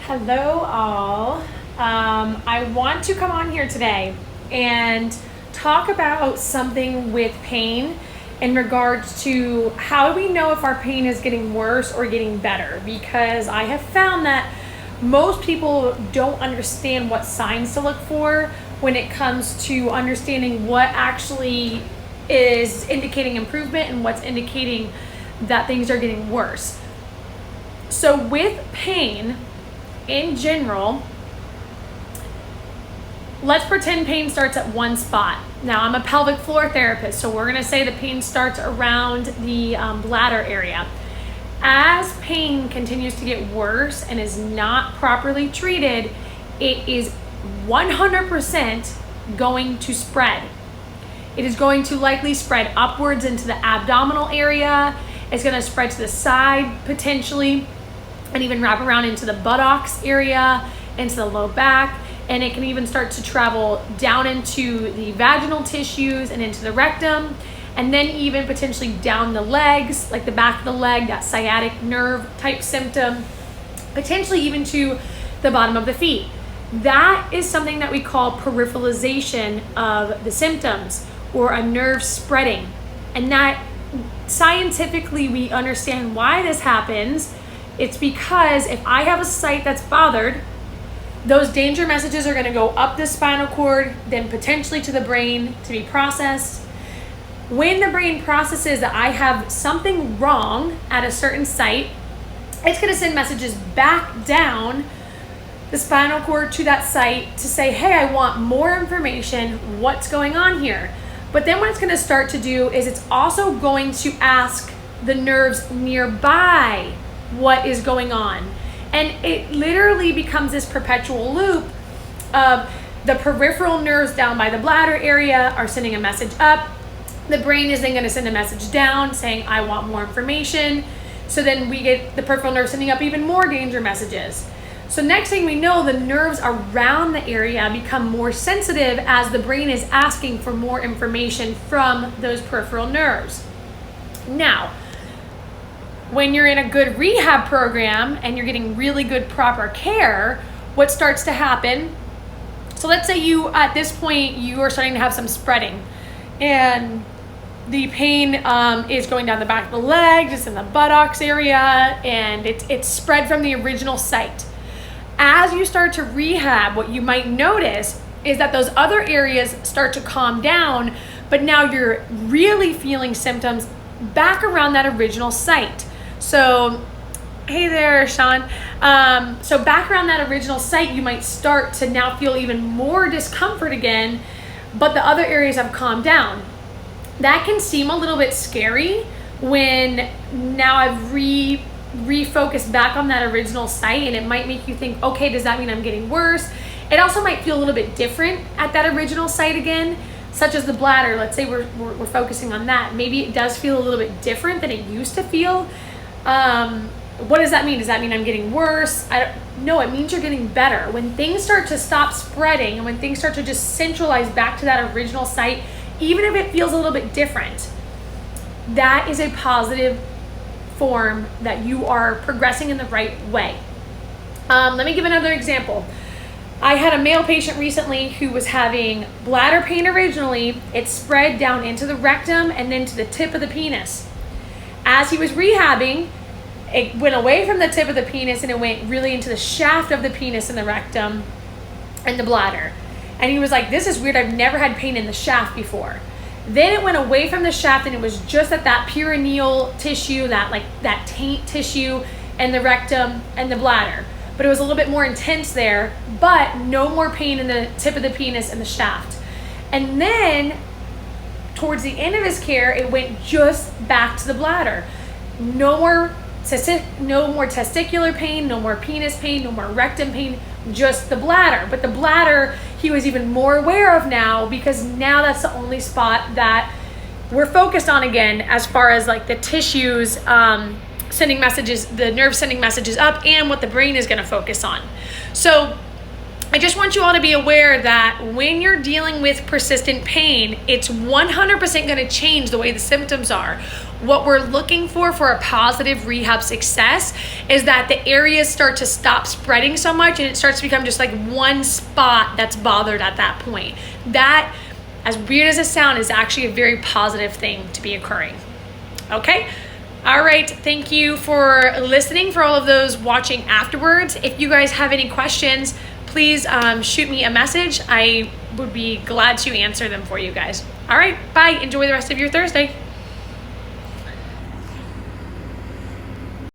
Hello all. I want to come on here today and talk about something with pain in regards to how do we know if our pain is getting worse or getting better, because I have found that most people don't understand what signs to look for when it comes to understanding what actually is indicating improvement and what's indicating that things are getting worse. So with pain in general, let's pretend pain starts at one spot. Now, I'm a pelvic floor therapist, so we're going to say the pain starts around the bladder area. As pain continues to get worse and is not properly treated, it is 100% going to spread. It is going to likely spread upwards into the abdominal area. It's going to spread to the side potentially, and even wrap around into the buttocks area, into the low back, and it can even start to travel down into the vaginal tissues and into the rectum, and then even potentially down the legs, like the back of the leg, that sciatic nerve type symptom, potentially even to the bottom of the feet. That is something that we call peripheralization of the symptoms, or a nerve spreading. And that scientifically we understand why this happens. It's because if I have a site that's bothered, those danger messages are going to go up the spinal cord, then potentially to the brain to be processed. When the brain processes that I have something wrong at a certain site, it's going to send messages back down the spinal cord to that site to say, hey, I want more information. What's going on here? But then what it's going to start to do is it's also going to ask the nerves nearby what is going on. And it literally becomes this perpetual loop of the peripheral nerves down by the bladder area are sending a message up. The brain is then going to send a message down saying, I want more information. So then we get the peripheral nerve sending up even more danger messages. So next thing we know, the nerves around the area become more sensitive as the brain is asking for more information from those peripheral nerves. Now, when you're in a good rehab program and you're getting really good proper care, what starts to happen, so let's say you, at this point, you are starting to have some spreading and the pain is going down the back of the legs, it's in the buttocks area, and it's spread from the original site. As you start to rehab, what you might notice is that those other areas start to calm down, but now you're really feeling symptoms back around that original site. So, hey there, Sean. So back around that original site, you might start to now feel even more discomfort again, but the other areas have calmed down. That can seem a little bit scary when now I've refocused back on that original site, and it might make you think, okay, does that mean I'm getting worse? It also might feel a little bit different at that original site again, such as the bladder. Let's say we're focusing on that. Maybe it does feel a little bit different than it used to feel. What does that mean? Does that mean I'm getting worse? No, it means you're getting better. When things start to stop spreading and when things start to just centralize back to that original site, even if it feels a little bit different, that is a positive form that you are progressing in the right way. Let me give another example. I had a male patient recently who was having bladder pain originally. It spread down into the rectum and then to the tip of the penis. As he was rehabbing, it went away from the tip of the penis and it went really into the shaft of the penis and the rectum and the bladder. And he was like, this is weird. I've never had pain in the shaft before. Then it went away from the shaft and it was just at that perineal tissue, that taint tissue and the rectum and the bladder. But it was a little bit more intense there, but no more pain in the tip of the penis and the shaft. And then towards the end of his care, it went just back to the bladder. No more testicular pain, no more penis pain, no more rectum pain, just the bladder. But the bladder, he was even more aware of now, because now that's the only spot that we're focused on again, as far as like the tissues sending messages, the nerve sending messages up, and what the brain is going to focus on. So I just want you all to be aware that when you're dealing with persistent pain, it's 100% going to change the way the symptoms are. what we're looking for a positive rehab success is that the areas start to stop spreading so much and it starts to become just like one spot that's bothered at that point. That, as weird as it sounds, is actually a very positive thing to be occurring. Okay? All right, thank you for listening. For all of those watching afterwards, if you guys have any questions, please shoot me a message. I would be glad to answer them for you guys. All right, bye. Enjoy the rest of your Thursday.